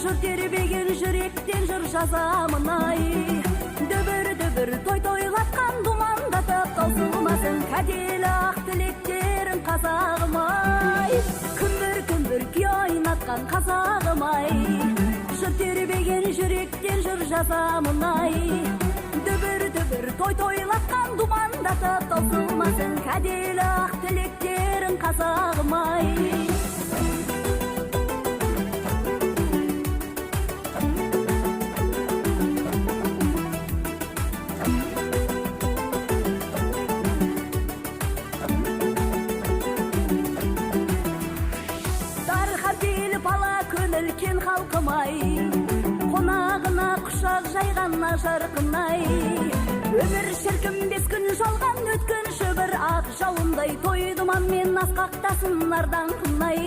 Жыр тербеген жүректен жыр жазамын ай. Дүбір той тойлатқан думандатып таусылмасын кәделі ақ тілектерін қазағым ай. Күмбір күй ойнатқан қазағым ай. Жыр тербеген жүректен жыр жазамын ай. Дүбір той тойлатқан думандатып таусылмасын кәделі ақ тілектерін қазағым ай. Үлкен халқым-ай, қонағына құшақ жайғанна жарқын-ай. Өмір шіркін 5 күн жалған өткінші бір ақ жауындай, той думан мен асқақтасын ардан қынай.